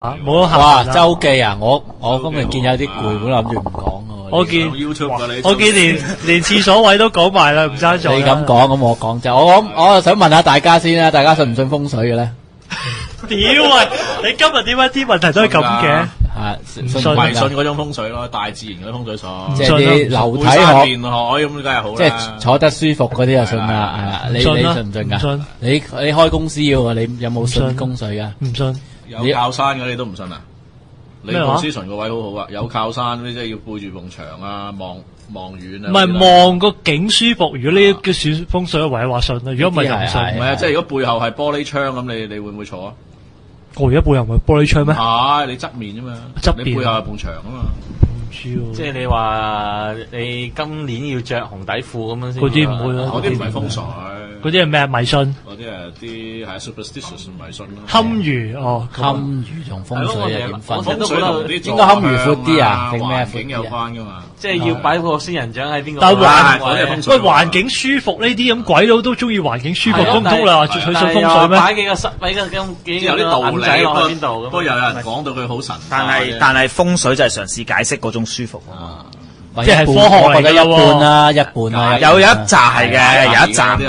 冇得哇，周記啊！我今日見有啲攰，本來諗住唔講嘅。我見 YouTube 㗎你，我見連廁所位都講埋啦，唔爭在。你咁講，咁我講就我想問下大家先啦，大家信唔信風水嘅咧？屌啊！你今日點解啲問題都係咁嘅？信信迷信嗰種風水咯，大自然嗰啲風水所，即係啲樓體背山學，面海咁梗係好啦。即係坐得舒服嗰啲就信啦。係啊，你信唔信㗎？唔信。你開公司嘅喎，你有冇信風水㗎？唔信。有靠山嘅你都唔信啊？你咩話position個位好好啊，有靠山即係要背住埲牆啊，望遠啊。唔係望個景舒服，如果呢叫選風水，唯有話信啦。如果唔係就唔信。唔係啊，即係如果背後係玻璃窗咁，你會唔會坐啊？我而家背後唔係玻璃窗咩？係你側面啫嘛，側面你背後係埲牆啊嘛。唔知喎。即係你話你今年要着紅底褲咁樣先。嗰啲唔會咯。嗰啲唔係風水，嗰啲係咩迷信？嗰啲係啲係 superstitious 迷信咯。堪輿哦，堪輿同風水係點分？風水同啲應該堪輿闊啲啊，定咩環境有關噶嘛？即係要擺個仙人掌喺邊個？但係環境舒服呢啲咁鬼佬都中意環境舒服，咁唔通你話取信風水咩？擺幾個室，擺個咁幾有啲道理仔落去邊度？不過又有人講到佢好神，但係風水就係嘗試解釋嗰種舒服啊。即係科學嚟嘅一半啦，一半啦，有一紮係嘅，有一紮係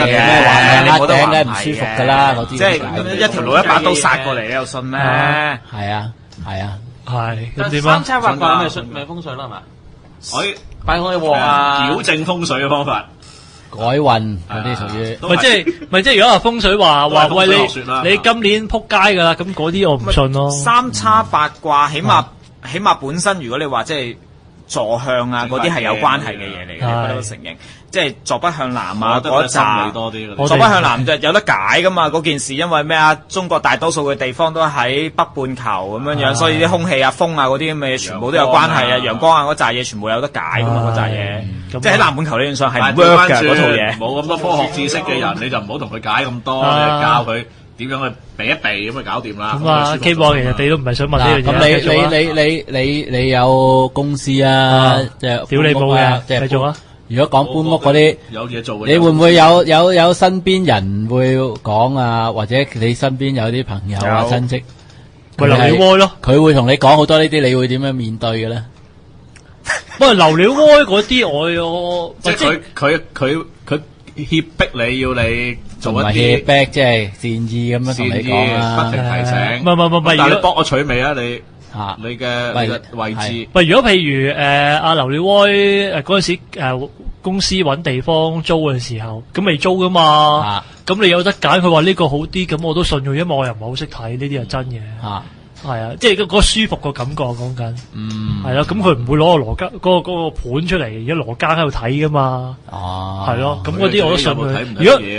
嘅，你冇得話梗係唔舒服噶啦，嗰啲即係一條路一把刀殺過嚟，你又信咩？係啊，係咁點啊？三叉八卦咪風水啦，係嘛？擺開鑊啊！矯正風水嘅方法，改運嗰啲屬於。咪即係如果話風水話喂你今年撲街噶啦，咁嗰啲我唔信咯。三叉八卦起碼本身，如果你話即係坐向啊，嗰啲係有關係嘅嘢嚟嘅，你都承認。即係坐北向南啊，嗰一紮多啲。坐北向南就有得解噶嘛？嗰件事因為咩啊？中國大多數嘅地方都喺北半球咁樣，所以啲空氣啊、風啊嗰啲咁嘅嘢全部都有關係啊。陽光啊嗰扎嘢全部有得解噶嘛？嗰扎嘢，即係喺南半球理論上係唔 work 嘅嗰套嘢。冇咁多科學知識嘅人，你就唔好同佢解咁多，你教佢點樣去避一避咁就搞掂啦。咁啊，K 波其實你都唔係想問呢樣嘢。咁你有公司啊？即係屌你冇嘅，繼續啊！如果講搬屋嗰啲，有嘢做嘅，你會唔會有身邊人會講啊？或者你身邊有啲朋友啊、親戚，咪流料窩咯？佢會同你講好多呢啲，你會點樣面對嘅咧？不過流料窩嗰啲，我即係佢脅迫你要你做一啲脅迫，即係善意咁樣同你講啊，不停提醒。唔係，但係你幫我取味啊你。你嘅位置，喂，如果譬如阿劉烈威嗰陣時公司揾地方租嘅時候，咁未租噶嘛，咁你有得揀，佢話呢個好啲，咁我都信佢，因為我又唔係好識睇，呢啲係真嘅，係啊，即係嗰個舒服個感覺講緊，係咯，咁佢唔會攞個羅家嗰個盤出嚟，而家羅家喺度睇噶嘛，係咯，咁嗰啲我都信佢。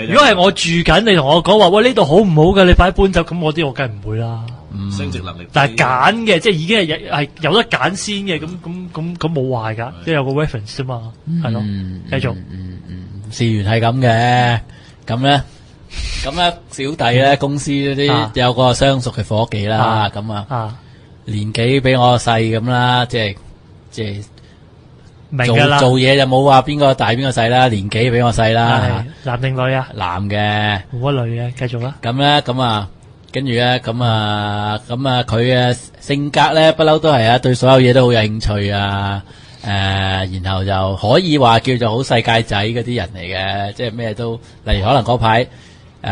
如果係我住緊，你同我講話，喂呢度好唔好㗎？你快搬走，咁我啲我梗係唔會啦。升值能力，但係揀嘅，即係已經係有得揀先嘅，咁冇壞噶，即係有個 reference 啫嘛，係咯，繼續，事緣係咁嘅，咁咧小弟咧公司嗰啲有個相熟嘅伙計啦，咁啊年紀比我細咁啦，即係做嘢就冇話邊個大邊個細啦，年紀比我細啦，男定女啊？男嘅，冇乜女嘅，繼續啦。咁咧咁啊。跟住咧，咁啊，佢嘅性格咧，不嬲都係對所有嘢都好有興趣啊，然後就可以話叫做好世界仔嗰啲人嚟嘅，即係咩都，例如可能嗰排可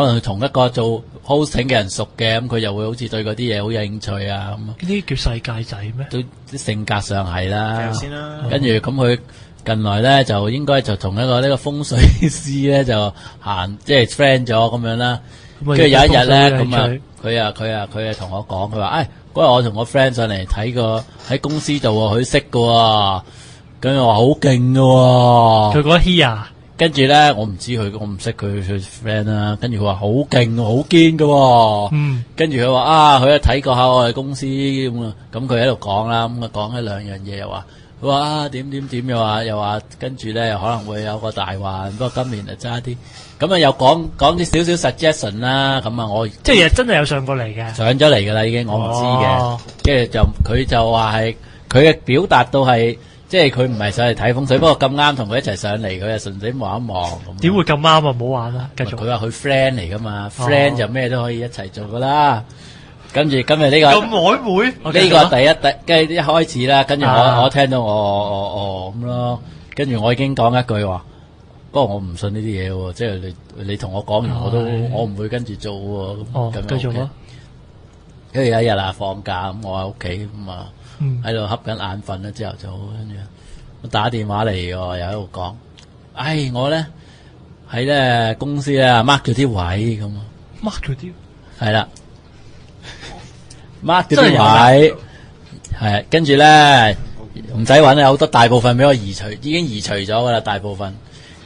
能同一個做 hosting 嘅人熟嘅，咁佢就會好似對嗰啲嘢好有興趣啊，咁。呢啲叫世界仔咩？都啲性格上係啦。先啦。跟住咁佢。近來咧就應該就同一個呢個風水師咧就行即係 friend 咗咁樣啦，跟住有一日咧咁啊佢同我講，佢話嗰日我同我 friend 上嚟睇過喺公司度佢識㗎，跟住我話好勁㗎，佢講 he 啊，跟住咧我唔知佢我唔識佢 friend 啦，跟住佢話好勁好堅㗎，跟住佢話佢睇過下我哋公司咁啊，咁佢喺度講啦，咁啊講一兩樣嘢又話。佢話點又話跟住咧又可能會有個大患，不過今年就差啲。咁啊又講啲少少 suggestion 啦，咁啊我即係真係有上過嚟嘅，上咗嚟㗎啦已經，我唔知嘅。跟住佢就話係佢嘅表達到係即係佢唔係上嚟睇風水，不過咁啱同佢一齊上嚟，佢就純粹望一望咁。點會咁啱啊？唔好玩啦，繼續。佢話佢 friend 嚟噶嘛，friend 就咩都可以一齊做噶啦。跟住今日呢個咁曖昧，呢個第一跟住一開始啦，跟住我聽到我咁咯，跟住我已經講一句話，不過我唔信呢啲嘢喎，即係你同我講完我唔會跟住做喎。咁繼續咯。跟住有一日啊放假咁，我喺屋企咁啊喺度瞌緊眼瞓啦，朝頭早跟住我打電話嚟喎，又喺度講，我咧喺咧公司咧 mark 咗啲位咁啊 ，mark 咗啲係啦。mark 咗啲位，係跟住咧唔使揾啦，好多大部分俾我移除，已經移除咗噶啦，大部分。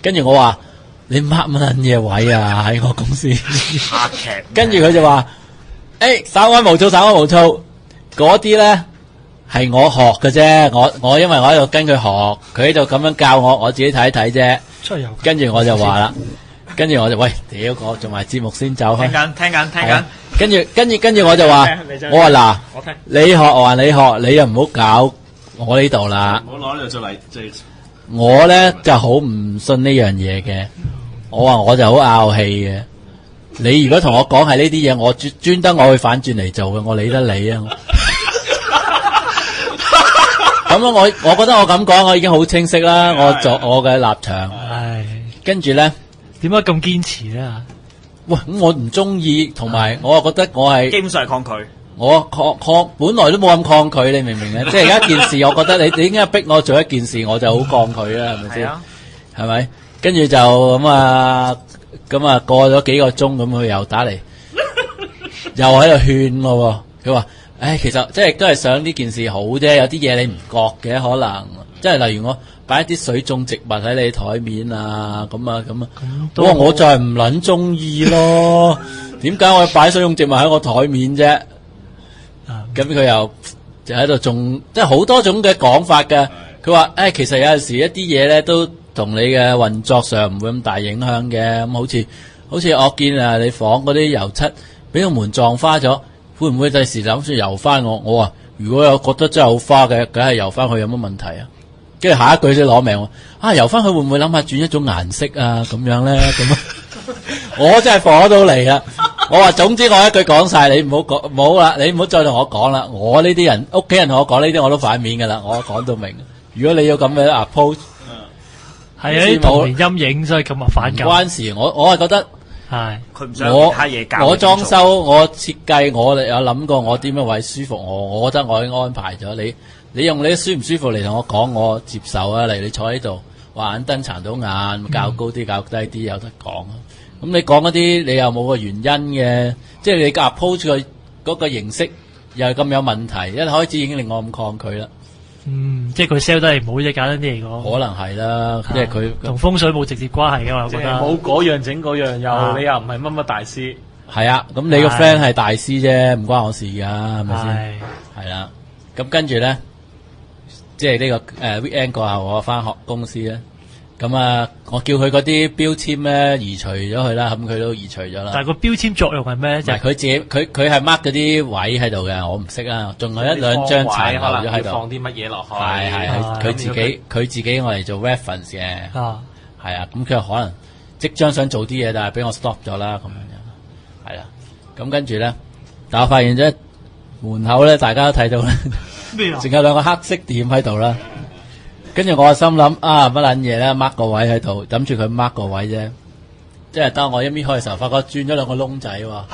跟住我話你 mark 乜嘢位啊？喺我公司拍劇。跟住佢就話：稍安無躁，稍安無躁。嗰啲咧係我學嘅啫，我因為我喺度跟佢學，佢喺度咁樣教我，我自己睇一睇啫。真係有。跟住我就話啦，跟住我就喂，屌我做埋節目先走。聽緊。跟住我就話，我話嗱，你學還你學，你又唔好搞我呢度啦。唔好攞呢度做嚟，我咧就好唔信呢樣嘢嘅。我話我就好拗氣嘅。你如果同我講係呢啲嘢，我專登我去反轉嚟做嘅，我理得你啊！咁我覺得我咁講，我已經好清晰啦。我嘅立場。跟住咧，點解咁堅持咧？喂，咁我唔中意，同埋我又覺得我係基本上係抗拒。我抗本來都冇咁抗拒，你明唔明咧？即係有一件事，我覺得你應該逼我做一件事，我就好抗拒啦，係咪先？係咪？跟住就咁啊過咗幾個鐘，咁佢又打嚟，又喺度勸我。佢話：其實即係都係想呢件事好啫，有啲嘢你唔覺嘅可能，即係例如我擺一啲水種植物喺你台面啊，咁啊。我就係唔撚中意咯。點解我要擺水種植物喺我台面啫？咁佢又就喺度種，即係好多種嘅講法嘅。佢話：其實有陣時一啲嘢咧都同你嘅運作上唔會咁大影響嘅。咁好似我見你房嗰啲油漆俾個門撞花咗，會唔會第時諗住油翻我？我話如果有覺得真係好花嘅，梗係油翻佢，有乜問題啊？跟住下一句先攞命喎！油翻佢會唔會諗下轉一種顏色啊？咁樣咧咁，我真係火到嚟啦！我話總之我一句講晒，你唔好講，冇啦，你唔好再同我講啦。我呢啲人屋企人同我講呢啲我都反面噶啦，我講到明。如果你要咁嘅 approach，係啊，啲童年陰影所以咁啊反感。唔關事，我係覺得係佢唔想其他嘢教。我裝修，我設計，我有諗過我點樣位舒服，我覺得我已經安排咗你。你用你舒唔舒服嚟同我講，我接受啊！嚟你坐喺度，話眼燈殘到眼，較高啲較低啲有得講啊！咁你講嗰啲，你又冇個原因嘅，即係你個 approach 嗰個形式又係咁有問題，一開始已經令我咁抗拒啦。即係佢 sell 得係唔好啫，簡單啲嚟講。可能係啦，即係佢同風水冇直接關係嘅嘛，我覺得。冇嗰樣整嗰樣，你又唔係乜乜大師。係啊，咁你個 friend 係大師啫，唔關我事噶，係咪先？係啦，咁跟住咧。即係呢個weekend 過後，我翻學公司咧，咁我叫佢嗰啲標籤咧移除咗佢啦，咁佢都移除咗啦。但係個標籤作用係咩咧？就係佢自己，佢係 mark 嗰啲位喺度嘅，我唔識啦，仲有一兩張殘留咗喺度。放啲乜嘢落去？係佢自己我嚟做 reference 嘅。係啊，咁佢可能即將想做啲嘢，但係俾我 stop 咗啦，咁樣。係啦，咁跟住咧，但我發現啫，門口咧大家都睇到咧。淨有兩個黑色點喺度啦，跟住我心諗乜撚嘢咧，mark 個位喺度，諗住佢 mark 個位啫，即係當我一搣開嘅時候，發覺轉咗兩個窿仔喎。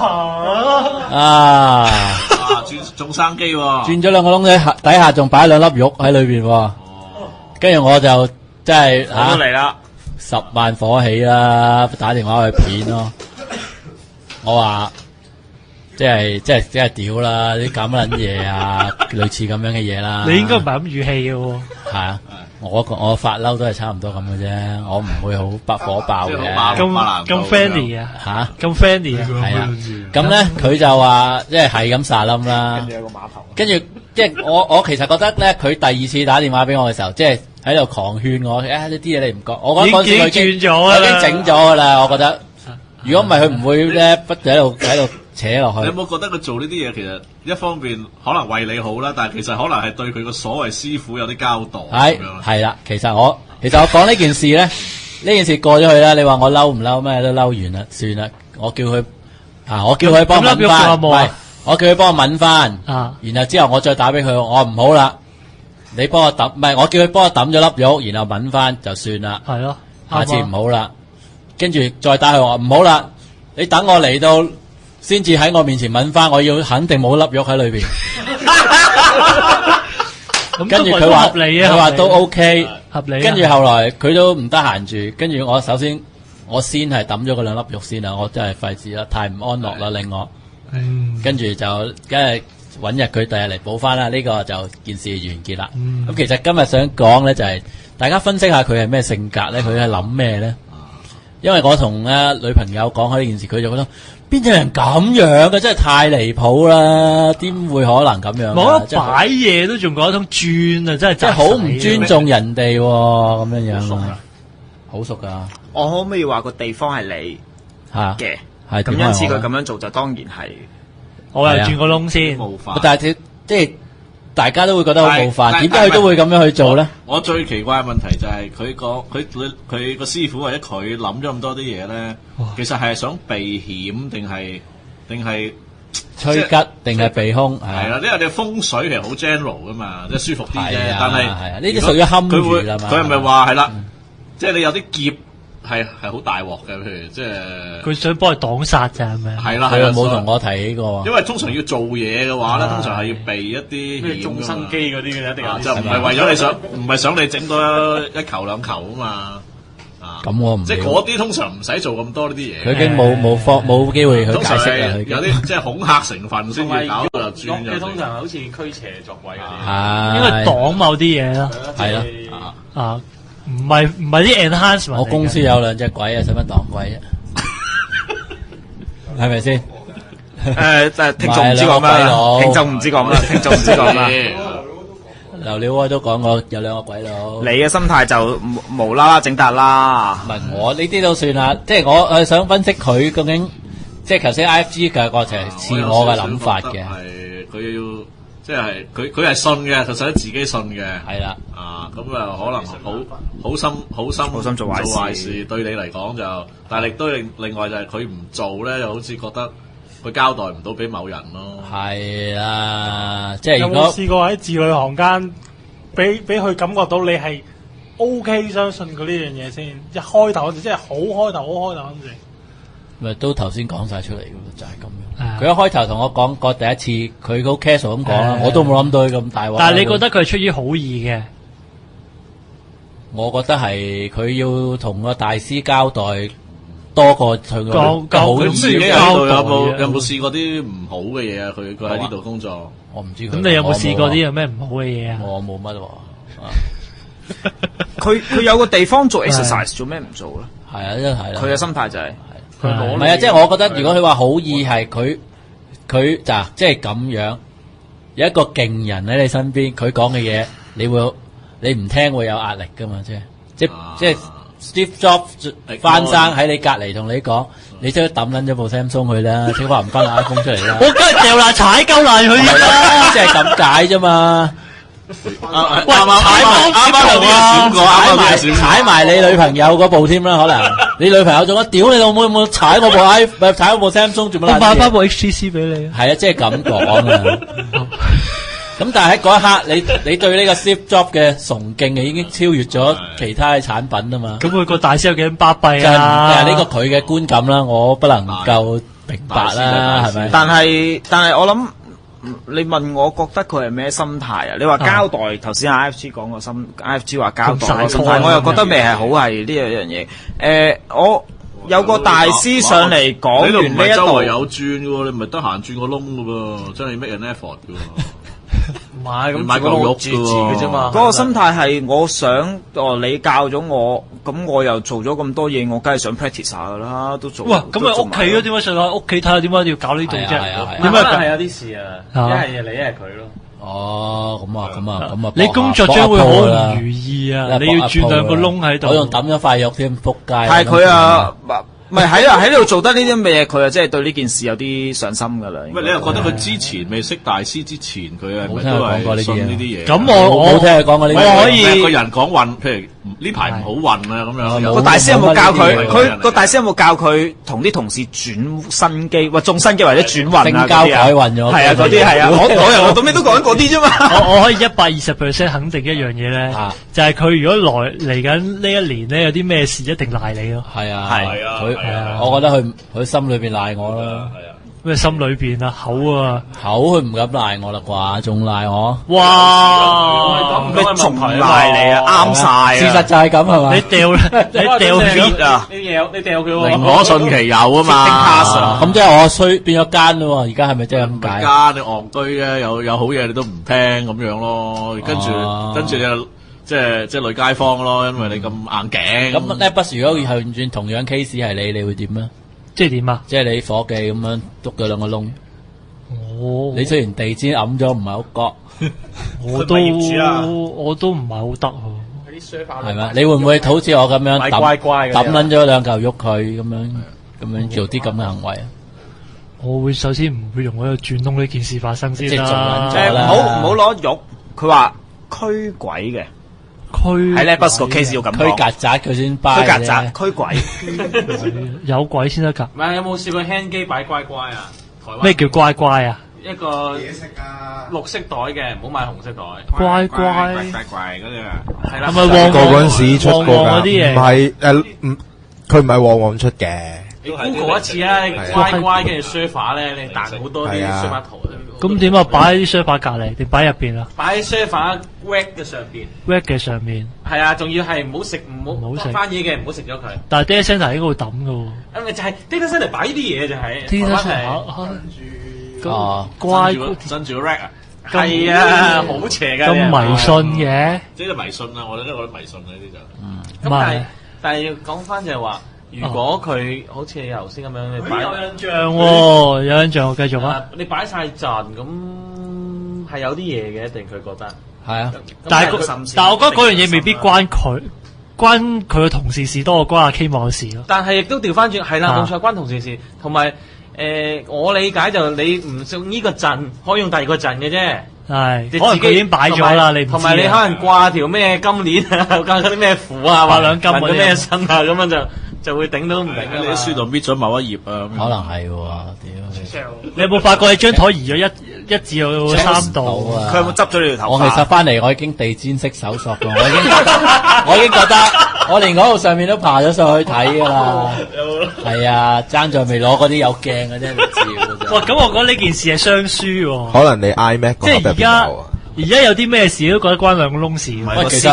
轉種生機喎，轉咗兩個窿仔，底下仲擺兩粒肉喺裏邊喎。跟住我就真係嚟啦，10萬火起啦，打電話去片咯。我話。即係屌啦！啲咁撚嘢啊，類似咁樣嘅嘢啦。你應該唔係咁語氣嘅喎。係啊，我發嬲都係差唔多咁嘅啫，我唔會好火爆嘅。咁 friendly 啊？嚇？咁 friendly 啊？係啊。咁咧佢就話，即係咁撒冧啦。跟住有個碼頭。跟住即係我其實覺得咧，佢第二次打電話俾我嘅時候，即係喺度狂勸我，呢啲嘢你唔覺。我覺得嗰時佢已經整咗㗎啦。我覺得，如果唔係佢唔會咧不喺度你有扯落去。冇覺得佢做呢啲嘢其實一方面可能為你好啦，但係其實可能係對佢個所謂師傅有啲交代咁樣。係啦，其實我講呢件事咧，呢件事過咗去啦。你話我嬲唔嬲咩？都嬲完啦，算啦。我叫佢幫我抿翻，唔係我叫佢幫我抿翻。然後之後我再打俾佢，我唔好啦。你幫我抌，唔係我叫佢幫我抌咗粒肉，然後抿翻就算啦。係咯，下次唔好啦。跟住再打佢話唔好啦，你等我嚟到先至喺我面前抿翻，我要肯定冇粒肉喺裏邊。跟住佢話都 OK，合理。跟住後來佢都唔得閒住，跟住我先係抌咗嗰兩粒肉先啦，我真係費事啦，太唔安樂啦，令我。跟住就梗係揾日佢第日嚟補翻啦，呢個就件事完結啦。咁其實今日想講咧就係大家分析下佢係咩性格咧，佢係諗咩咧？因為我同女朋友講開呢件事，佢就覺得邊有人咁樣嘅，真係太離譜啦！點會可能咁樣？冇得擺嘢都仲講一通轉啊！真係即係好唔尊重人哋咁樣樣啊！好熟噶。我可唔可以話個地方係你嘅？係咁因此佢咁樣做就當然係我又轉個窿先。冒犯，但係即係大家都會覺得好冒犯，點解佢都會咁樣去做咧？我最奇怪嘅問題就係佢個師傅或者佢諗咗咁多啲嘢咧，其實係想避險定係趨吉定係避凶？係啦，因為你風水其實好 general 噶嘛，即係舒服啲啫。但係呢啲屬於堪輿啦嘛。佢係咪話係啦？即係你有啲劫係好大鑊嘅，譬如即係佢想幫佢擋殺咋係咪？係啦，佢冇同我提起過。因為通常要做嘢嘅話咧，通常係要避一啲咩眾生機嗰啲嘅，一定有啲就唔係為咗唔係想你整多一球兩球啊嘛。咁我唔即係嗰啲通常唔使做咁多呢啲嘢。佢已經冇機會去解釋啦。有啲即係恐嚇成分先至搞到就轉咗。通常好似驅邪作鬼嗰啲，應該擋某啲嘢咯。係咯，唔係啲 enhancement。我公司有兩隻鬼啊，使乜擋鬼啫？係咪先？聽眾唔知講咩，聽眾唔知講咩。劉料威都講過有兩個鬼佬。你嘅心態就無啦啦整達啦。唔係我呢啲都算啦，即係我係想分析佢究竟，即係頭先 IFG 嘅過程似我嘅諗法嘅。係佢要即係佢係信嘅，就想自己信嘅。係啦。咁可能好心做壞事，對你嚟講就，但係亦都另外就係佢唔做咧，又好似覺得佢交代唔到俾某人咯。係啦，即係如果有冇試過喺字裏行間，俾佢感覺到你係 OK 相信佢呢樣嘢先？一開頭嗰時，即係好開頭嗰陣時，咪都頭先講晒出嚟嘅，就係咁樣。佢一開頭同我講過第一次，佢好 casual 咁講啦，我都冇諗到佢咁大話。但係你覺得佢係出於好意嘅？我覺得係佢要同個大師交代多過佢個好佢自己有冇試過啲唔好嘅嘢啊？佢喺呢度工作，我唔知佢。咁你有冇試過啲有咩唔好嘅嘢啊？我冇乜喎。佢有個地方做 exercise， 做咩唔做咧？係啊，真係啦。佢嘅心態就係佢攞。唔係啊，即係我覺得，如果佢話好意係佢即係咁樣，有一個勁人喺你身邊，佢講嘅嘢，你唔聽會有壓力噶嘛？即係 Steve Jobs 翻生喺你隔離同你講，你即刻抌撚咗部 Samsung 去啦，即刻唔翻 iPhone 出嚟啦！我梗係掉爛踩鳩爛佢啦，即係咁解啫嘛。踩埋你女朋友嗰部添啦，可能你女朋友仲講屌你老母有冇踩我部 iPhone， 踩我部 Samsung 做乜？我買翻部 HTC 俾你。係啊，即係咁講啊。咁但係喺嗰一刻，你對呢個 Steve Jobs 嘅崇敬已經超越咗其他嘅產品啊嘛。咁佢個大師有幾咁巴閉啊？就係呢個佢嘅觀感啦，我不能夠明白啦，係咪？但係我諗，你問我覺得佢係咩心態啊？你話交代頭先 IFG 講個心 ，IFG 話交代個心態，我又覺得未係好係呢樣嘢。我有個大師上嚟講完呢一度，周圍有轉嘅喎，你唔係得閒轉個窿嘅喎，真係 make an effort 嘅喎。唔係咁買嚿肉字嘅啫嘛。嗰個心態係我想你教咗我，咁我又做咗咁多嘢，我梗係想 practice 下噶啦，都做。哇！咁咪屋企咯？點解上去屋企睇下？點解要搞呢度啫？點解係有啲事啊？一係你，一係佢咯。哦，咁啊！你工作將會好唔如意啊！你要轉兩個窿喺度，我仲抌咗塊肉添，仆街。係佢啊！唔係喺度做得呢啲咁嘅嘢，佢啊真係對呢件事有啲上心㗎啦。喂，你又覺得佢之前未識大師之前，佢係咪都係信呢啲嘢？咁我冇聽佢講過呢啲。我可以個人講運，譬如呢排唔好運啊咁樣。個大師有冇教佢？佢個大師有冇教佢同啲同事轉新機，或中新機或者轉運啊？性交改運咗。係啊，嗰啲係啊，我到尾都講緊嗰啲啫嘛。我可以120%肯定一樣嘢咧，就係佢如果嚟緊呢一年咧有啲咩事，一定賴你咯。係啊，係啊，我覺得佢心裏邊賴我啦。咩心裏邊啊，口佢唔敢賴我啦啩，仲賴我。哇！咩仲賴你啊？啱晒啊！事實就係咁係嘛？你掉 fit 啊！你掉佢喎。寧可信其有啊嘛。咁即係我衰變咗奸咯喎！而家係咪即係咁解？奸你戇居嘅，有好嘢你都唔聽咁樣咯。跟住就即係女街坊咯，因為你咁硬頸。咁咧，不如如果係轉同樣 case 係你會點咧？即係點啊？即係你伙計咁樣篤咗兩個窿。你雖然地氈揞咗唔係好覺，我都唔係好得喎。係咪？你會唔會好似我咁樣抌撚咗兩嚿肉佢咁樣做啲咁嘅行為啊？我會首先唔會容許轉窿呢件事發生先啦。唔好攞肉，佢話驅鬼嘅。喺呢 bus 個 case 要咁驅曱甴佢先拜驅曱甴驅鬼有鬼先得㗎。唔係有冇試過輕機擺乖乖啊？台灣咩叫乖乖啊？一個綠色袋嘅，唔好買紅色袋。乖乖嗰啲啊，係啦。係咪旺嗰陣時出過㗎？嗰啲嘢？唔係佢唔係旺旺出嘅。你 Google 一次啊，乖乖跟住 server 咧，你彈好多啲 server 圖。咁點啊？擺喺啲 server 隔離定擺入邊啊？擺喺 server rack 嘅上邊。rack 嘅上面。係啊，仲要係唔好食，唔好翻嘢嘅，唔好食咗佢。但係 data center 應該會抌㗎喎。咁咪就係 data center 擺呢啲嘢就係。data center 乖跟住個 rack 啊。係啊，好邪㗎。咁迷信嘅。即係迷信啊！我覺得迷信呢啲就。咁但係要講翻就係話。如果佢好似你頭先咁樣，你擺有印象喎，有印象，我繼續啊！你擺晒陣咁係有啲嘢嘅，一定佢覺得係啊。但係我覺得嗰樣嘢未必關佢嘅同事事多過關阿 K 網嘅事咯。但係亦都調翻轉，係啦，冇錯，關同事事。同埋我理解就你唔用呢個陣，可以用第二個陣嘅啫。係，可能佢已經擺咗啦，你唔知。同埋你可能掛條咩金鏈啊，掛嗰啲咩符啊，掛兩金嗰啲咩身啊，咁樣就會頂到唔頂。你喺書度搣咗某一頁啊，可能係喎，屌！你有冇發覺你張台移咗一至到3度啊？佢有冇執咗你條頭髮？我其實翻嚟我已經地氈式搜索㗎，我已經覺得我連嗰度上面都爬咗上去睇㗎啦。係啊，爭在未攞嗰啲有鏡嘅啫，嚟照㗎啫。哇！咁我覺得呢件事係雙輸喎。可能你 iMac 即係而家有啲咩事都覺得關兩個窿事。喂，其實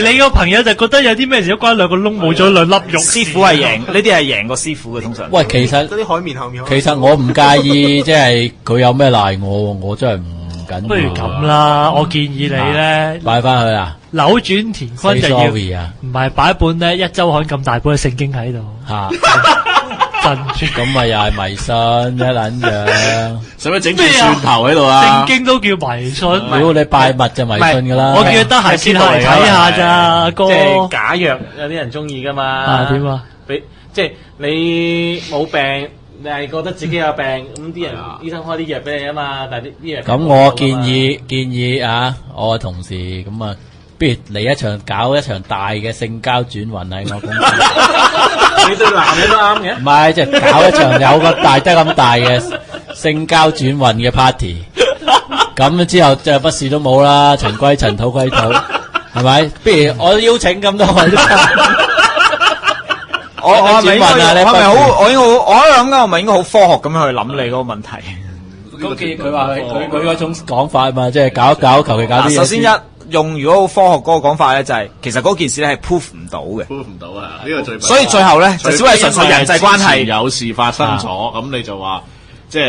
而你個朋友就覺得有啲咩事都關兩個窿，冇咗兩粒肉。師傅係贏，呢啲係贏過師傅嘅通常。喂，其實嗰啲海綿後面。其實我唔介意，即係佢有咩賴我，我真係唔緊要。不如咁啦，我建議你咧擺翻去啊！扭轉乾坤就要唔係擺本咧一週刊咁大本嘅聖經喺度嚇。咁咪又係迷信一撚樣，使唔使整住蒜頭喺度啊？聖經都叫迷信，如果你拜物就迷信噶啦。我叫佢得閒先嚟睇下咋，哥。即係假藥，有啲人中意噶嘛。點啊？即係你冇病，你係覺得自己有病，咁啲人醫生開啲藥俾你啊嘛。但係啲藥咁我建議啊，我嘅同事咁啊，不如嚟搞一場大嘅性交轉運喺我公司。你對男人都啱嘅，唔係即係搞一場有個大得咁大嘅性交轉運嘅 party， 咁之後就乜事都冇啦，塵歸塵，土歸土，係咪？不如我邀請咁多位都我係咪應該？我係咪好？我諗緊，我咪應該好科學咁樣去諗你嗰個問題。咁既然佢話佢嗰種講法嘛，即係搞一搞，求其搞啲嘢。首先用如果好科學嗰個講法咧，就係其實嗰件事咧係 proof 唔到嘅。proof 唔到啊！呢個最所以最後咧就只係純粹人際關係有事發生咗，咁你就話即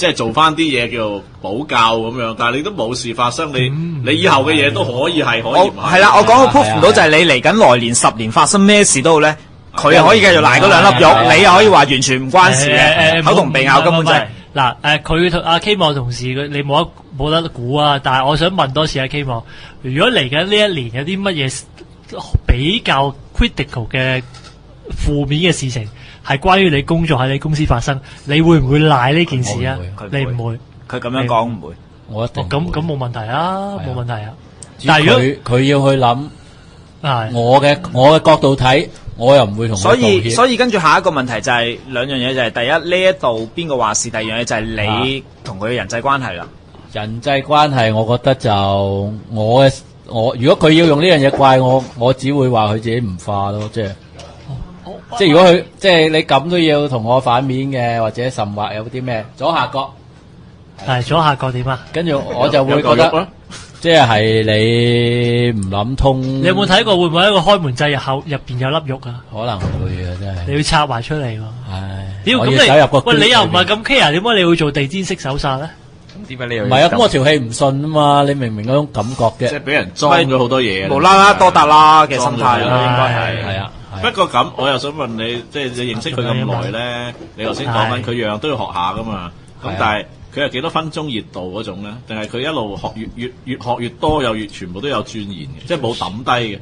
係做翻啲嘢叫做補救咁樣，但係你都冇事發生，你以後嘅嘢都可以係可以。係啦，我講個 proof 唔到就係你嚟緊來年10年發生咩事都好咧，佢又可以繼續賴嗰兩粒肉，你又可以話完全唔關事嘅，口同鼻拗根本就係。嗱佢同阿 K 網同事你冇得估啊！但係我想問多次阿 K 網，如果嚟緊呢一年有啲乜嘢比較 critical 嘅負面嘅事情係關於你工作喺你公司發生，你會唔會賴呢件事啊？我唔會你唔會？佢咁樣講唔會。我一定咁冇問題啊，係啊冇問題啊。但係但係如果佢要去諗，係我嘅角度睇，我又唔會同佢所以道歉。所以跟住下一個問題就係兩樣嘢，就係第一呢一度邊個話事，第二樣嘢就係你同佢嘅人際關係啦。人際關係，我覺得就我如果佢要用呢樣嘢怪我，我只會話佢自己唔化咯，即係如果佢即係你咁都要同我反面嘅，或者甚或有啲咩左下角，係左下角點啊？跟住我就會覺有嚿肉得啦即係你唔諗通。你有冇睇過會唔會喺一個開門掣入邊有粒肉啊？可能會嘅真係。你要拆埋出嚟喎。唉，屌我要咁走入個你喂你又唔係圈裏邊咁 care，點解你會做地氈式手殺咧？咁點解你又唔係啊？咁我條氣唔順啊嘛，你明唔明嗰種感覺即嘅？係俾人裝咗好多嘢，無啦啦多達啦嘅心態裝咗啦，應該係係。係啊，不過咁，我又想問你，即係你認識佢咁耐咧，你頭先講緊佢樣樣都要學下噶嘛？咁係啊但係佢係幾多分鐘熱度嗰種咧？定係佢一路學越學越多，又越全部都有鑽研嘅，即係冇抌低嘅。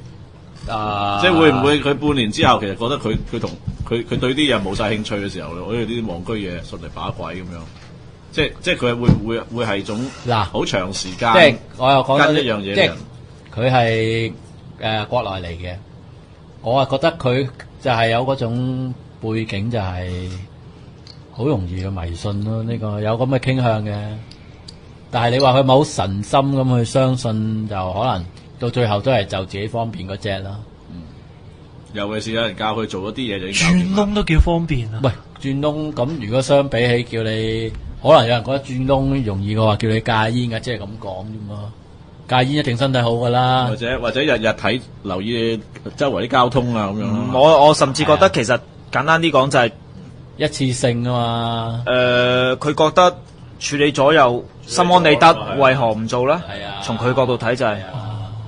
即係會唔會佢半年之後，其實覺得佢同佢對啲嘢冇晒興趣嘅時候，好似啲戇居嘢順嚟把鬼咁樣？即係佢會係種嗱好長時間，即係我又講跟一樣嘢即係嘅人。佢係國內嚟嘅，我啊覺得佢就係有嗰種背景，就係好容易嘅迷信咯。呢個有咁嘅傾向嘅，但係你話佢冇神心咁去相信，就可能到最後都係就自己方便嗰只啦。尤其是有人教佢做嗰啲嘢就已經搞掂轉窿都叫方便啊！喂，轉窿咁如果相比起叫你，可能有人覺得轉窿容易嘅話，叫你戒煙嘅，即係咁講啫嘛。戒煙一定身體好噶啦或。者日日睇留意周圍啲交通啊咁樣咯。我甚至覺得其實簡單啲講就係一次性啊嘛。佢覺得處理咗又心安理得，係啊為何唔做咧？係啊從佢角度睇就係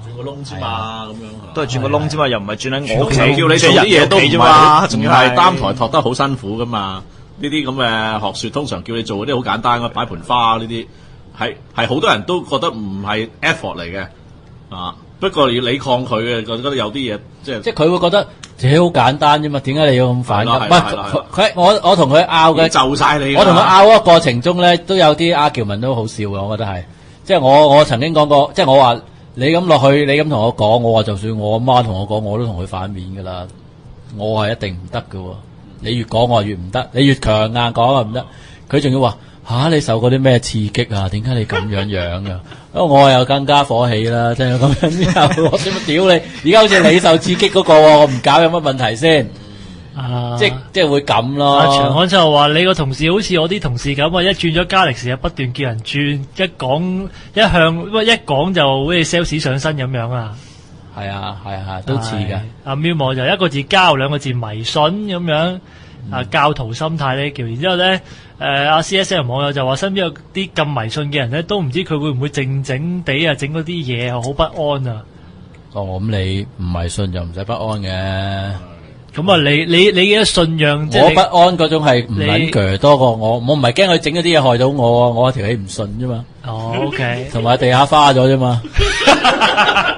轉個窿之嘛咁樣。都係轉個窿之嘛，又唔係轉喺我屋企，叫你做啲嘢都唔啫嘛，仲係要係擔台托得好辛苦噶嘛？呢啲咁嘅學説通常叫你做嗰啲好簡單嘅，擺盆花呢啲係好多人都覺得唔係 effort 嚟嘅啊。不過要你抗拒嘅，覺得有啲嘢即係佢會覺得自己好簡單啫嘛，點解你要咁反感？係啦係啦唔係我同佢拗嘅，就晒你㗎。我同佢拗嗰個過程中咧，都有啲 argument 都好笑嘅，我覺得係。即係我曾經講過，即係我話你咁落去，你咁同我講，我話就算我阿媽同我講，我都同佢反面㗎啦。我係一定唔得㗎喎。你越講我越唔得，你越強硬講啊唔得。佢仲要話你受過啲咩刺激啊？點解你咁樣㗎？我又更加火氣啦！真係咁樣之後，我點樣屌你？而家好似你受刺激嗰個喎，我唔搞有乜問題先？即係會咁咯。阿長安就話：你個同事好似我啲同事咁啊，一轉咗加力士就不斷叫人轉，一講就好似 sales 上身咁樣啊。係啊，都似㗎。阿喵望就一個字交，兩個字迷信咁樣。教徒心態呢叫，然之後咧，阿 CSL 網友就話身邊有啲咁迷信嘅人咧，都唔知佢會唔會靜靜地啊整嗰啲嘢好不安啊。咁你唔迷信就唔使不安嘅。咁啊，你嘅信仰，即係我不安嗰種係唔撚鋸多過我唔係驚佢整嗰啲嘢害到我，我條氣唔順啫嘛。哦，OK，同埋地下花咗啫嘛。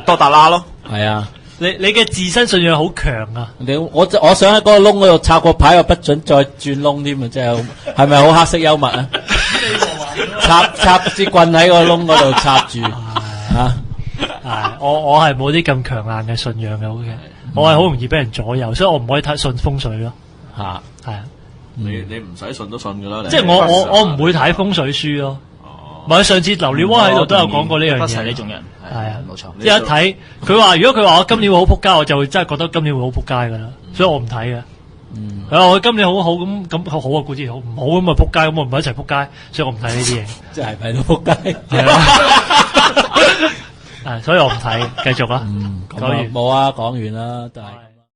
多達拉咯。係啊。你嘅自身信仰好強啊！我想喺嗰個窿嗰度插個牌，又不准再轉窿添啊！真係咪好黑色幽默啊？插支棍喺個窿嗰度插住我係冇啲咁強硬嘅信仰嘅，好嘅，我係好容易俾人左右，所以我唔可以睇信風水咯。係啊，你唔使信都信㗎啦。即係我唔會睇風水書咯。唔係上次劉烈窩喺度都有講過呢樣嘢。不齊呢種人係啊，冇錯。即係一睇佢話，如果佢話我今年會好撲街，我就會真係覺得今年會好撲街噶啦，所以我唔睇嘅。我今年好好咁好啊，固之好，唔好咁咪撲街，咁我唔係一齊撲街，所以我唔睇呢啲嘢。即係咪都撲街？所以我唔睇，繼續啦。冇啊，講完啦，都係。